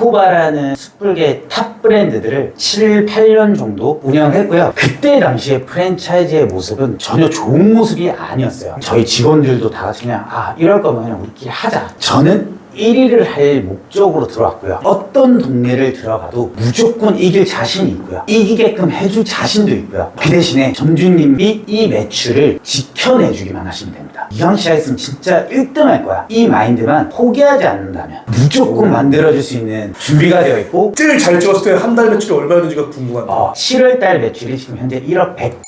지코바라는 숯불계 탑 브랜드들을 7, 8년 정도 운영했고요. 그때 당시에 프랜차이즈의 모습은 전혀 좋은 모습이 아니었어요. 저희 직원들도 다 같이 그냥 이럴 거면 그냥 우리끼리 하자. 저는 1위를 할 목적으로 들어왔고요. 어떤 동네를 들어가도 무조건 이길 자신이 있고요. 이기게끔 해줄 자신도 있고요. 그 대신에 점주님이 이 매출을 지켜내주기만 하시면 됩니다. 이왕시가 있으면 진짜 1등 할 거야. 이 마인드만 포기하지 않는다면 무조건 만들어줄 수 있는 준비가 되어 있고, 제일 잘 찍었을 때 한 달 매출이 얼마였는지가 궁금합니다. 7월달 매출이 지금 현재 1억 100.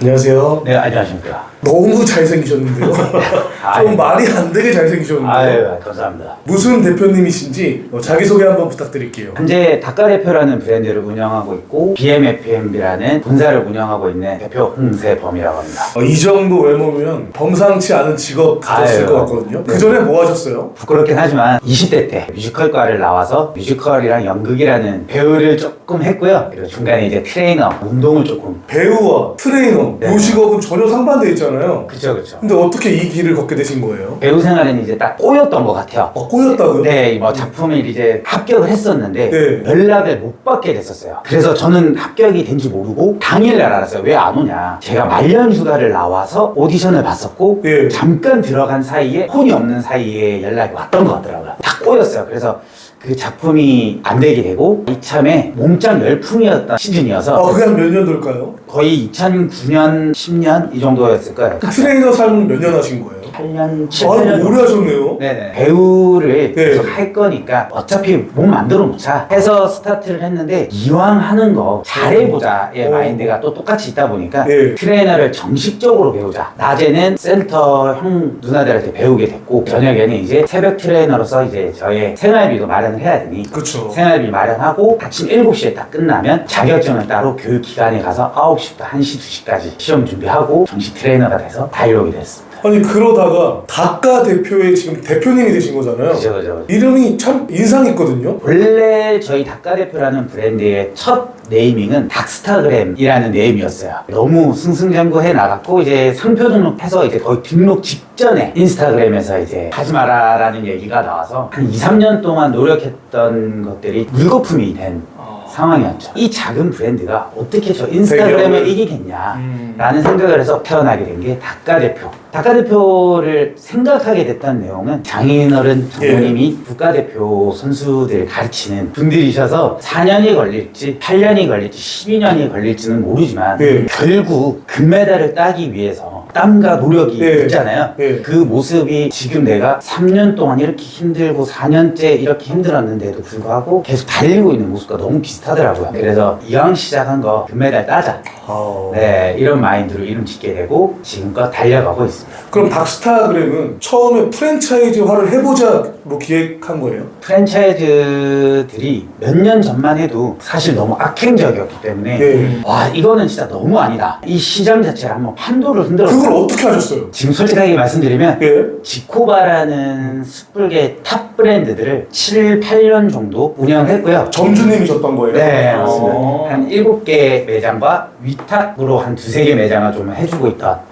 안녕하세요. 네, 안녕하십니까. 너무 잘생기셨는데요. 좀 말이 안 되게 잘생기셨는데요. 아유, 감사합니다. 무슨 대표님이신지 자기소개 한번 부탁드릴게요. 현재 닭가대표라는 브랜드를 운영하고 있고 BMFMB라는 본사를 운영하고 있는 대표 홍세범이라고 합니다. 이 정도 외모면 범상치 않은 직업 가졌을 것 같거든요. 그 전에 뭐 하셨어요? 부끄럽긴 하지만 20대 때 뮤지컬과를 나와서 뮤지컬이랑 연극이라는 배우를 조금 했고요. 그리고 중간에 이제 트레이너, 운동을 조금. 배우와 트레이너, 네. 요 직업은 전혀 상반되어 있잖아요. 그쵸. 근데 어떻게 이 길을 걷게 되신 거예요? 배우 생활은 이제 딱 꼬였던 것 같아요. 꼬였다고요? 네, 뭐 작품을 이제 합격을 했었는데 네. 연락을 못 받게 됐었어요. 그래서 저는 합격이 된지 모르고 당일날 알았어요. 왜 안 오냐. 제가 말년 휴가를 나와서 오디션을 봤었고 네. 잠깐 들어간 사이에 폰이 없는 사이에 연락이 왔던 것 같더라고요. 다 꼬였어요. 그래서 그 작품이 안 되게 되고 이참에 몸짱 열풍이었던 시즌이어서 그게 한 몇 년도일까요? 거의 2009년, 10년 이 정도였을 거예요. 그 트레이너 삶은 몇 년 하신 거예요? 8년, 7, 8년. 오래 하셨네요. 네네. 배우를 네. 계속 할 거니까 어차피 몸 만들어 놓자 해서 스타트를 했는데 이왕 하는 거 잘해보자의 마인드가 또 똑같이 있다 보니까 네. 트레이너를 정식적으로 배우자. 낮에는 센터 형 누나들한테 배우게 됐고 저녁에는 이제 새벽 트레이너로서 이제 저의 생활비도 마련을 해야 되니 그쵸. 생활비 마련하고 아침 7시에 딱 끝나면 자격증을 따로 교육기관에 가서 9시부터 1시, 2시까지 시험 준비하고 정식 트레이너가 돼서 다이로게 됐습니다. 아니 그러다가 닭가 대표의 지금 대표님이 되신 거잖아요. 그죠. 이름이 참 인상 있거든요. 원래 저희 닭가대표라는 브랜드의 첫 네이밍은 닭스타그램이라는 네임이었어요. 너무 승승장구해 나갔고 이제 상표 등록해서 이제 거의 등록 직전에 인스타그램에서 이제 하지 마라라는 얘기가 나와서 한 2, 3년 동안 노력했던 것들이 물거품이 된 상황이었죠. 이 작은 브랜드가 어떻게 저 인스타그램을 이기겠냐라는 생각을 해서 태어나게 된 게 닭가대표. 닭가대표를 생각하게 됐던 내용은 장인어른 장모님이 국가대표 선수들을 가르치는 분들이셔서 4년이 걸릴지 8년이 걸릴지 12년이 걸릴지는 모르지만 결국 금메달을 따기 위해서 땀과 노력이 있잖아요. 그 모습이 지금 내가 3년 동안 이렇게 힘들고 4년째 이렇게 힘들었는데도 불구하고 계속 달리고 있는 모습과 너무 비슷하더라고요. 그래서 이왕 시작한 거 금메달 따자. 네, 이런 마인드로 이름 짓게 되고 지금껏 달려가고 있습니다. 그럼 닭스타그램은 처음에 프랜차이즈화를 해보자로 기획한 거예요? 프랜차이즈들이 몇 년 전만 해도 사실 너무 악행적이었기 때문에 와 이거는 진짜 너무 아니다. 이 시장 자체를 한번 판도를 흔들었어요. 그걸 어떻게 하셨어요? 지금 솔직하게 말씀드리면 지코바라는 숯불계 탑 브랜드들을 7, 8년 정도 운영했고요. 점주님이셨던 거예요? 네, 맞습니다. 한 7개 매장과 위탁으로 한 2-3개 매장을 좀 해주고 있던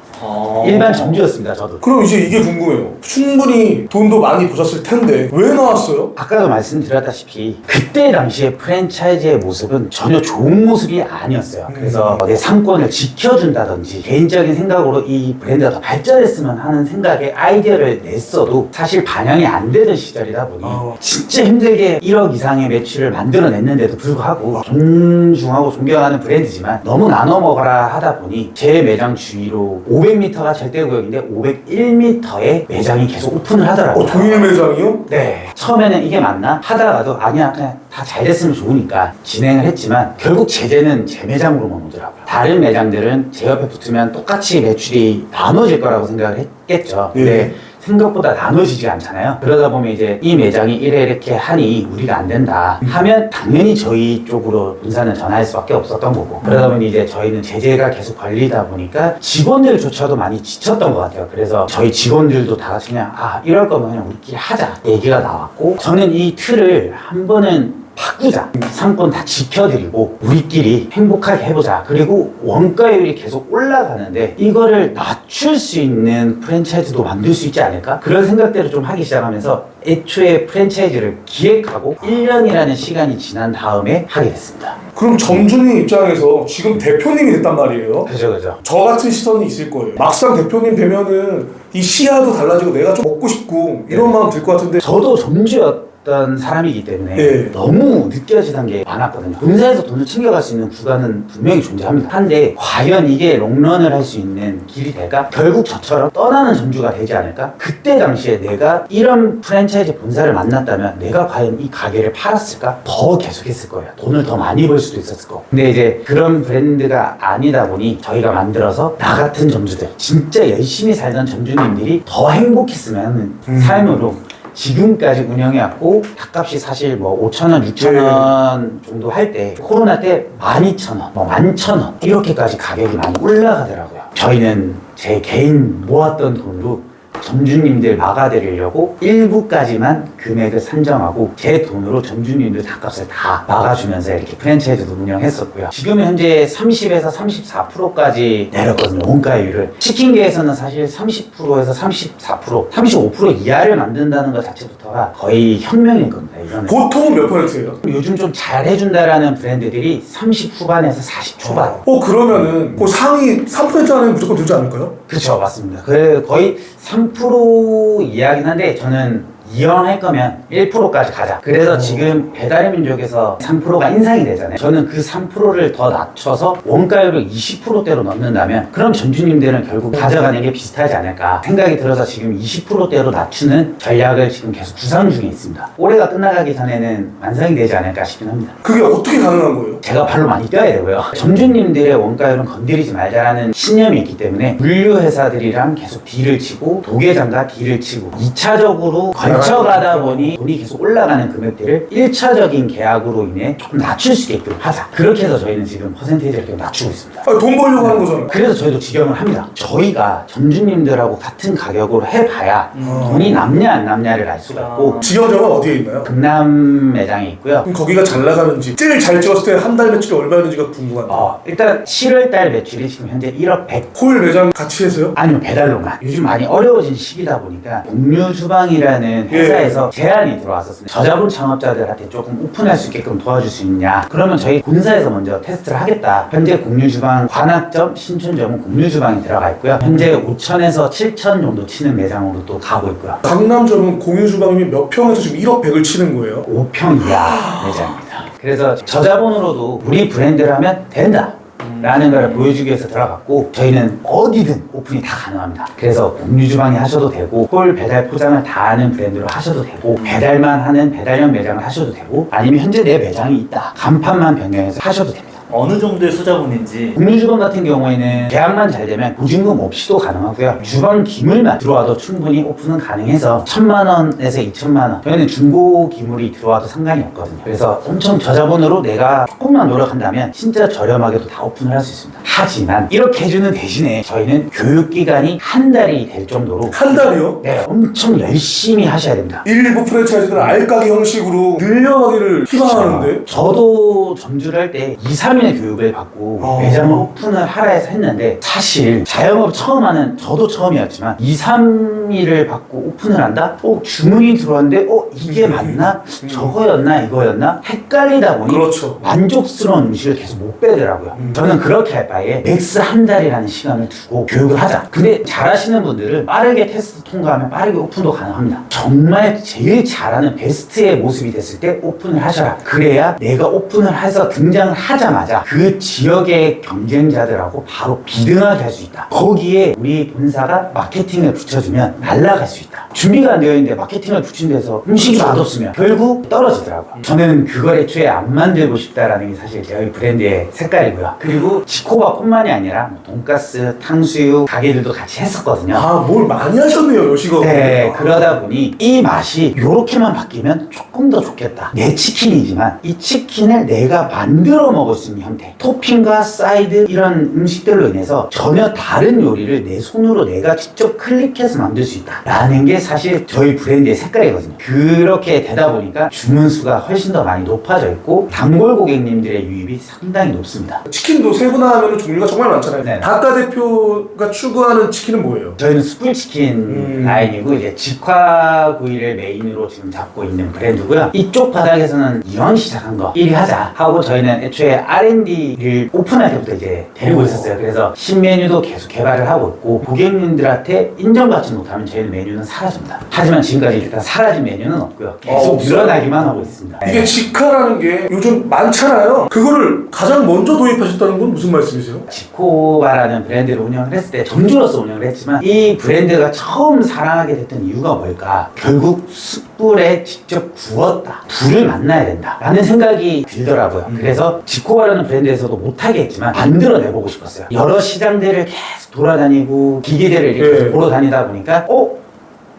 일반 점주였습니다, 저도. 그럼 이제 이게 궁금해요. 충분히 돈도 많이 버셨을 텐데 왜 나왔어요? 아까도 말씀드렸다시피 그때 당시에 프랜차이즈의 모습은 전혀 좋은 모습이 아니었어요. 그래서 내 상권을 지켜준다든지 개인적인 생각으로 이 브랜드가 더 발전했으면 하는 생각에 아이디어를 냈어도 사실 반영이 안 되던 시절이다 보니 진짜 힘들게 1억 이상의 매출을 만들어냈는데도 불구하고 존중하고 존경하는 브랜드지만 너무 나눠 먹어라 하다 보니 제 매장 주위로 500m가 절대구역인데 501m의 매장이 계속 오픈을 하더라고요. 동일 매장이요? 네. 처음에는 이게 맞나? 하다가도 아니야 그냥 다 잘 됐으면 좋으니까 진행을 했지만 결국 제재는 제 매장으로만 오더라고요. 다른 매장들은 제 옆에 붙으면 똑같이 매출이 나눠질 거라고 생각을 했겠죠. 근데 생각보다 나눠지지 않잖아요. 그러다 보면 이제 이 매장이 이렇게 하니 우리가 안 된다 하면 당연히 저희 쪽으로 분산을 전화할 수밖에 없었던 거고 그러다 보니 이제 저희는 제재가 계속 걸리다 보니까 직원들조차도 많이 지쳤던 것 같아요. 그래서 저희 직원들도 다 같이 그냥 이럴 거면 그냥 우리끼리 하자 얘기가 나왔고 저는 이 틀을 한 번은 바꾸자. 상권 다 지켜드리고 우리끼리 행복하게 해보자. 그리고 원가율이 계속 올라가는데 이거를 낮출 수 있는 프랜차이즈도 만들 수 있지 않을까? 그런 생각들을 좀 하기 시작하면서 애초에 프랜차이즈를 기획하고 1년이라는 시간이 지난 다음에 하게 됐습니다. 그럼 점주님 입장에서 지금 대표님이 됐단 말이에요. 그죠. 저 같은 시선이 있을 거예요. 막상 대표님 되면은 이 시야도 달라지고 내가 좀 먹고 싶고 이런 마음 들 것 같은데. 저도 점주였던 사람이기 때문에 네. 너무 느껴지던 게 많았거든요. 본사에서 돈을 챙겨갈 수 있는 구간은 분명히 존재합니다. 한데 과연 이게 롱런을 할 수 있는 길이 될까? 결국 저처럼 떠나는 점주가 되지 않을까? 그때 당시에 내가 이런 프랜차이즈 본사를 만났다면 내가 과연 이 가게를 팔았을까? 더 계속했을 거예요. 돈을 더 많이 벌 수도 있었을 거고. 근데 이제 그런 브랜드가 아니다 보니 저희가 만들어서 나 같은 점주들, 진짜 열심히 살던 점주님들이 더 행복했으면 하는 삶으로 지금까지 운영해왔고, 닭값이 사실 뭐 5,000원, 6,000원 정도 할 때 코로나 때 12,000원, 뭐 11,000원 이렇게까지 가격이 많이 올라가더라고요. 저희는 제 개인 모았던 돈으로 점주님들 막아드리려고 일부까지만 금액을 산정하고 제 돈으로 점주님들 닭값을 다 막아주면서 이렇게 프랜차이즈도 운영했었고요. 지금 현재 30에서 34%까지 내렸거든요, 원가율을. 치킨계에서는 사실 30%에서 34%, 35% 이하를 만든다는 것 자체부터가 거의 혁명인 겁니다, 이거는. 보통은 몇 %예요? 요즘 좀 잘해준다라는 브랜드들이 30 후반에서 40 초반. 그러면은 그 상위 3% 안에 무조건 들지 않을까요? 그렇죠, 맞습니다. 그래 거의 3% 이하긴 한데 저는 이왕할 거면 1%까지 가자. 그래서 지금 배달의 민족에서 3%가 인상이 되잖아요. 저는 그 3%를 더 낮춰서 원가율을 20%대로 넣는다면 그럼 점주님들은 결국 가져가는 게 비슷하지 않을까 생각이 들어서 지금 20%대로 낮추는 전략을 지금 계속 구상 중에 있습니다. 올해가 끝나가기 전에는 완성이 되지 않을까 싶긴 합니다. 그게 어떻게 가능한 거예요? 제가 발로 많이 뛰어야 되고요. 점주님들의 원가율은 건드리지 말자라는 신념이 있기 때문에 물류회사들이랑 계속 딜을 치고 도계장과 딜을 치고 2차적으로 거쳐가다 보니 돈이 계속 올라가는 금액들을 1차적인 계약으로 인해 조금 낮출 수 있게끔 하자. 그렇게 해서 저희는 지금 퍼센테이지를 계속 낮추고 있습니다. 돈 벌려고 하는 거잖아요. 그래서 저희도 직영을 합니다. 저희가 점주님들하고 같은 가격으로 해봐야 돈이 남냐 안 남냐를 알 수가 있고. 직영점은 어디에 있나요? 강남 매장에 있고요. 그럼 거기가 잘 나가는지, 제일 잘 찍었을 때 한 달 매출이 얼마였는지가 궁금한데. 일단 7월달 매출이 지금 현재 1억 100. 홀 매장 같이 해서요? 아니요, 배달로만. 요즘 많이 어려워진 시기다 보니까 공유주방이라는 회사에서 제안이 들어왔었습니다. 저자본 창업자들한테 조금 오픈할 수 있게끔 도와줄 수 있냐. 그러면 저희 본사에서 먼저 테스트를 하겠다. 현재 공유주방 관악점, 신촌점은 공유주방이 들어가 있고요. 현재 5,000에서 7,000 정도 치는 매장으로 또 가고 있고요. 강남점은 공유주방이 몇 평에서 지금 1억 100을 치는 거예요? 5평 이하 매장입니다. 그래서 저자본으로도 우리 브랜드를 하면 된다 라는 걸 보여주기 위해서 들어갔고, 저희는 어디든 오픈이 다 가능합니다. 그래서 공유주방이 하셔도 되고, 홀 배달 포장을 다 하는 브랜드로 하셔도 되고, 배달만 하는 배달형 매장을 하셔도 되고, 아니면 현재 내 매장이 있다, 간판만 변경해서 하셔도 됩니다. 어느 정도의 수자본인지. 공유주방 같은 경우에는 계약만 잘 되면 보증금 없이도 가능하고요. 주방 기물만 들어와도 충분히 오픈은 가능해서 1,000만 원에서 2,000만 원. 저희는 중고 기물이 들어와도 상관이 없거든요. 그래서 엄청 저자본으로 내가 조금만 노력한다면 진짜 저렴하게도 다 오픈을 할 수 있습니다. 하지만 이렇게 해주는 대신에 저희는 교육기간이 한 달이 될 정도로. 한 달이요? 네, 엄청 열심히 하셔야 됩니다. 일부 프랜차이즈들은 알까기 형식으로 늘려가기를 희망하는데. 저도 점주를 할 때 2, 3일 교육을 받고 매장을 오픈을 하라 해서 했는데, 사실 자영업 처음 하는 저도 처음이었지만 2, 3일을 받고 오픈을 한다? 주문이 들어왔는데 이게 맞나? 저거였나? 이거였나? 헷갈리다 보니 그렇죠. 만족스러운 음식을 계속 못 빼더라고요. 저는 그렇게 할 바에 맥스 한 달이라는 시간을 두고 교육을 하자. 근데 잘하시는 분들은 빠르게 테스트 통과하면 빠르게 오픈도 가능합니다. 정말 제일 잘하는 베스트의 모습이 됐을 때 오픈을 하셔라. 그래야 내가 오픈을 해서 등장을 하자마자 그 지역의 경쟁자들하고 바로 비등하게 할 수 있다. 거기에 우리 본사가 마케팅을 붙여주면 날아갈 수 있다. 준비가 안 되어 있는데 마케팅을 붙인 데서 음식이 맛없으면 결국 떨어지더라고요. 저는 그걸 애초에 안 만들고 싶다라는 게 사실 저희 브랜드의 색깔이고요. 그리고 지코바 요식업뿐만이 아니라 뭐 돈가스, 탕수육 가게들도 같이 했었거든요. 아, 뭘 많이 하셨네요, 요식업. 네, 그러다 보니 이 맛이 요렇게만 바뀌면 조금 더 좋겠다. 내 치킨이지만 이 치킨을 내가 만들어 먹을 수 있는 형태, 토핑과 사이드 이런 음식들로 인해서 전혀 다른 요리를 내 손으로 내가 직접 클릭해서 만들 수 있다 라는 게 사실 저희 브랜드의 색깔이거든요. 그렇게 되다 보니까 주문 수가 훨씬 더 많이 높아져 있고 단골 고객님들의 유입이 상당히 높습니다. 치킨도 세분화하면 종류가 정말 많잖아요. 네. 닭가 대표가 추구하는 치킨은 뭐예요? 저희는 숯불치킨 라인이고 이제 직화구이를 메인으로 지금 잡고 있는 브랜드고요. 이쪽 바닥에서는 이왕 시작한 거 1위 하자 하고 저희는 애초에 R&D를 오픈할 때부터 이제 데리고 있었어요. 그래서 신메뉴도 계속 개발을 하고 있고 고객님들한테 인정받지 못하면 저희는 메뉴는 사라집니다. 하지만 지금까지 일단 사라진 메뉴는 없고요. 계속 없어요? 늘어나기만 하고 있습니다. 이게 직화라는 게 요즘 많잖아요. 그거를 가장 먼저 도입하셨다는 건 무슨 말씀이세요? 지코바라는 브랜드를 운영을 했을 때 점주로서 운영을 했지만 이 브랜드가 처음 사랑하게 됐던 이유가 뭘까? 결국 숯불에 직접 구웠다. 불을 만나야 된다. 라는 생각이 들더라고요. 그래서 지코바라는 브랜드에서도 못하게 했지만 만들어내보고 싶었어요. 여러 시장들을 계속 돌아다니고 기계들을 이렇게 네. 보러 다니다 보니까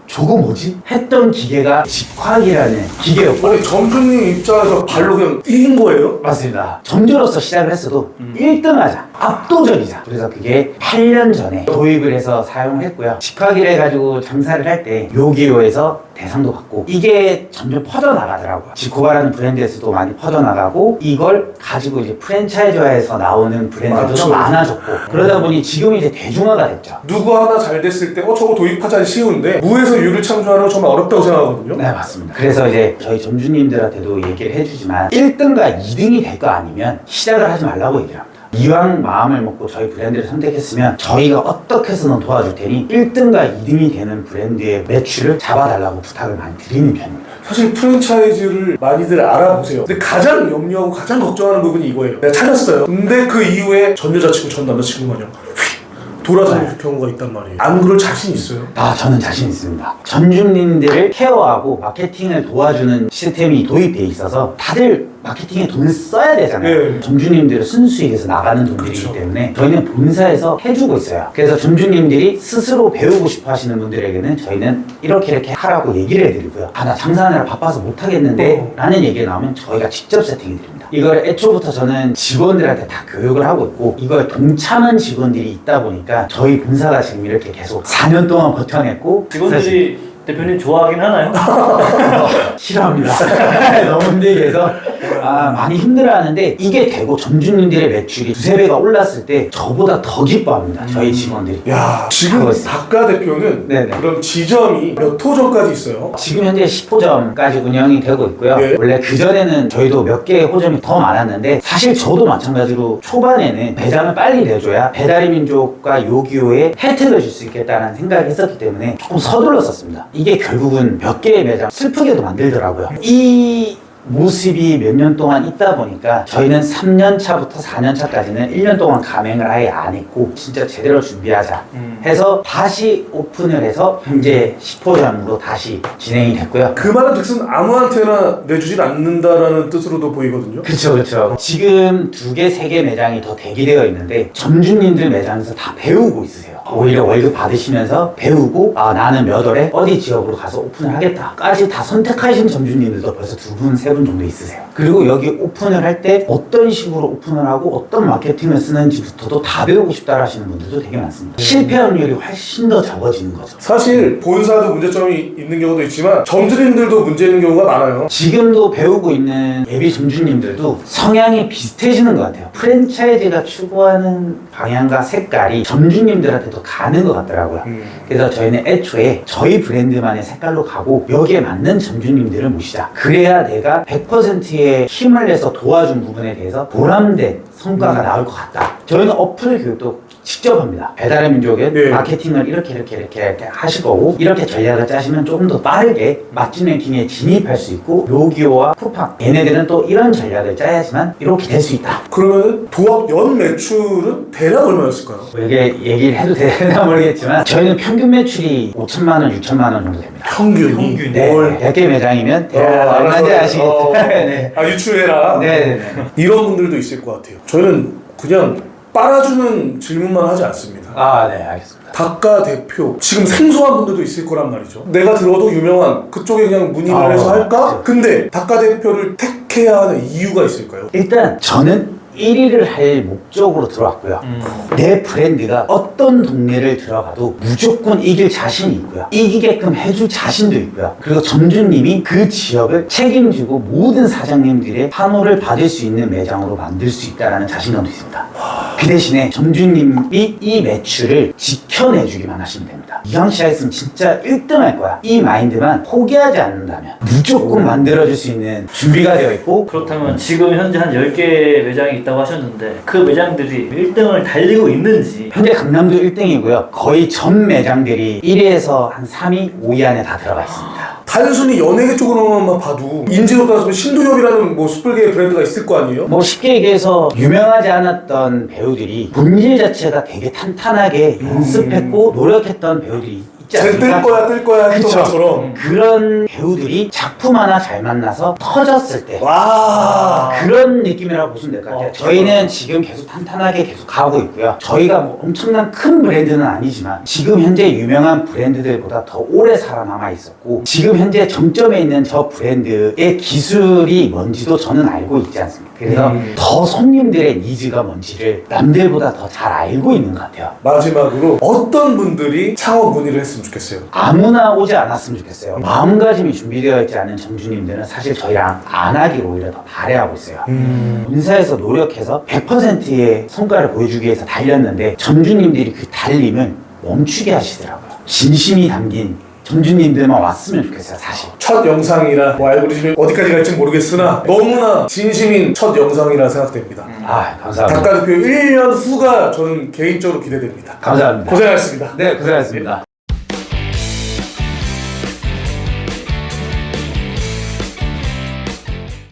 저거 뭐지? 했던 기계가 직화기라는 기계였고 아니, 점주님 입장에서 발로 그냥 뛴 거예요? 맞습니다. 점주로서 시작을 했어도 1등하자. 압도적이자. 그래서 그게 8년 전에 도입을 해서 사용을 했고요. 직화기를 가지고 장사를 할 때 요기요에서 대상도 받고 이게 점점 퍼져나가더라고요. 지코바라는 브랜드에서도 많이 퍼져나가고 이걸 가지고 이제 프랜차이즈화에서 나오는 브랜드도 맞죠. 많아졌고 그러다 보니 지금 이제 대중화가 됐죠. 누구 하나 잘 됐을 때 저거 도입하자니 쉬운데 무에서 유를 창조하는 건 정말 어렵다고 생각하거든요. 네, 맞습니다. 그래서 이제 저희 점주님들한테도 얘기를 해주지만 1등과 2등이 될 거 아니면 시작을 하지 말라고 얘기를 합니다. 이왕 마음을 먹고 저희 브랜드를 선택했으면 저희가 어떻게 해서는 도와줄 테니 1등과 2등이 되는 브랜드의 매출을 잡아달라고 부탁을 많이 드리는 편입니다. 사실 프랜차이즈를 많이들 알아보세요. 근데 가장 염려하고 가장 걱정하는 부분이 이거예요. 내가 찾았어요. 근데 그 이후에 전 여자친구, 전 남자친구 마냥 돌아서는 경우가 있단 말이에요. 안 그럴 자신 있어요? 저는 자신 있습니다. 점주님들을 케어하고 마케팅을 도와주는 시스템이 도입돼 있어서 다들 마케팅에 돈을 써야 되잖아요. 네. 점주님들은 순수익에서 나가는 돈들이기 그렇죠. 때문에 저희는 본사에서 해주고 있어요. 그래서 점주님들이 스스로 배우고 싶어 하시는 분들에게는 저희는 이렇게 하라고 얘기를 해드리고요. 나 장사하느라 바빠서 못하겠는데 라는 얘기가 나오면 저희가 직접 세팅해드립니다. 이걸 애초부터 저는 직원들한테 다 교육을 하고 있고 이걸 동참한 직원들이 있다 보니까 저희 본사가 지금 이렇게 계속 4년 동안 버텨냈고 직원들이 대표님 좋아하긴 하나요? 싫어합니다. 너무 힘들게 해서 많이 힘들어하는데 이게 되고 점주님들의 매출이 두세 배가 올랐을 때 저보다 더 기뻐합니다. 저희 직원들이. 야, 지금 하고 있어요. 닭가 대표는 네네. 그럼 지점이 몇 호점까지 있어요? 지금 현재 10호점까지 운영이 되고 있고요. 예. 원래 그전에는 저희도 몇 개의 호점이 더 많았는데 사실 저도 마찬가지로 초반에는 매장을 빨리 내줘야 배달의 민족과 요기요에 혜택을 줄 수 있겠다는 생각을 했었기 때문에 조금 서둘렀었습니다. 이게 결국은 몇 개의 매장 슬프게도 만들더라고요. 이 모습이 몇 년 동안 있다 보니까 저희는 3년 차부터 4년 차까지는 1년 동안 가맹을 아예 안 했고 진짜 제대로 준비하자 해서 다시 오픈을 해서 현재 10호점으로 다시 진행이 됐고요. 그 말은 즉슨 아무한테나 내주진 않는다라는 뜻으로도 보이거든요. 그렇죠. 지금 2개, 3개 매장이 더 대기되어 있는데 점주님들 매장에서 다 배우고 있으세요. 오히려 월급 받으시면서 배우고 나는 몇 월에 어디 지역으로 가서 오픈을 하겠다까지 다 선택하신 점주님들도 벌써 2분, 3분 정도 있으세요. 그리고 여기 오픈을 할 때 어떤 식으로 오픈을 하고 어떤 마케팅을 쓰는지부터도 다 배우고 싶다 하시는 분들도 되게 많습니다. 실패 확률이 훨씬 더 적어지는 거죠. 사실 본사도 문제점이 있는 경우도 있지만 점주님들도 문제 있는 경우가 많아요. 지금도 배우고 있는 예비 점주님들도 성향이 비슷해지는 것 같아요. 프랜차이즈가 추구하는 방향과 색깔이 점주님들한테 더 가는 것 같더라고요. 그래서 저희는 애초에 저희 브랜드만의 색깔로 가고 여기에 맞는 점주님들을 모시자. 그래야 내가 100%의 힘을 내서 도와준 부분에 대해서 보람된 성과가 나올 것 같다. 저희는 어플 교육도 직접 합니다. 배달의 민족은 네. 마케팅을 이렇게 하실 거고 이렇게 전략을 짜시면 조금 더 빠르게 맛집 랭킹에 진입할 수 있고 요기요와 쿠팡 얘네들은 또 이런 전략을 짜야지만 이렇게 될 수 있다. 그러면 도합 연 매출은 대략 얼마였을까요? 이게 얘기를 해도 되나 모르겠지만 저희는 평균 매출이 5천만 원, 6천만 원 정도 됩니다. 평균이? 네, 100개 매장이면 대략 얼마인지 아시겠죠? 네. 유추해라. 네. 이런 분들도 있을 것 같아요. 저희는 그냥 빨아주는 질문만 하지 않습니다. 아, 네, 알겠습니다. 닭가 대표 지금 생소한 분들도 있을 거란 말이죠. 내가 들어도 유명한 그쪽에 그냥 문의를 아, 해서 할까? 그렇죠. 근데 닭가 대표를 택해야 하는 이유가 있을까요? 일단 저는 1위를 할 목적으로 들어왔고요. 내 브랜드가 어떤 동네를 들어가도 무조건 이길 자신이 있고요. 이기게끔 해줄 자신도 있고요. 그리고 점주님이 그 지역을 책임지고 모든 사장님들의 환호를 받을 수 있는 매장으로 만들 수 있다는 자신감도 있습니다. 그 대신에 점주님이 이 매출을 지켜내주기만 하시면 됩니다. 이왕시장에서는 진짜 1등 할 거야. 이 마인드만 포기하지 않는다면 무조건 만들어줄 수 있는 준비가 되어 있고, 그렇다면 지금 현재 한 10개 매장이 있다고 하셨는데 그 매장들이 1등을 달리고 있는지. 현재 강남도 1등이고요. 거의 전 매장들이 1위에서 한 3위, 5위 안에 다 들어가 있습니다. 단순히 연예계 쪽으로만 봐도 인지도 따라서 신도엽이라는 뭐 숯불계의 브랜드가 있을 거 아니에요? 뭐 쉽게 얘기해서 유명하지 않았던 배우들이 본질 자체가 되게 탄탄하게 연습했고 노력했던 배우들이 있지 않습니까? 뜰 거야 했던 그쵸. 것처럼. 그런 배우들이 작품 하나 잘 만나서 터졌을 때 와. 그런 느낌이라고 보시면 될 것 같아요. 저희는 지금 계속 탄탄하게 계속 가고 있고요. 저희가 뭐 엄청난 큰 브랜드는 아니지만 지금 현재 유명한 브랜드들보다 더 오래 살아남아 있었고, 지금 현재 정점에 있는 저 브랜드의 기술이 뭔지도 저는 알고 있지 않습니까? 그래서 더 손님들의 니즈가 뭔지를 남들보다 더 잘 알고 있는 것 같아요. 마지막으로 어떤 분들이 창업 문의를 했으면 좋겠어요? 아무나 오지 않았으면 좋겠어요. 마음가짐이 준비되어 있지 않은 점주님들은 사실 저희랑 안 하기를 오히려 더 바라고 있어요. 본사에서 노력해서 100%의 성과를 보여주기 위해서 달렸는데 점주님들이 그 달림을 멈추게 하시더라고요. 진심이 담긴 점주님들만 왔으면 좋겠어요, 사실. 첫 영상이라 뭐 알고리즘이 어디까지 갈지 모르겠으나 너무나 진심인 첫 영상이라 생각됩니다. 아, 감사합니다. 닭가 대표 1년 후가 저는 개인적으로 기대됩니다. 감사합니다. 고생하셨습니다. 네, 고생하셨습니다.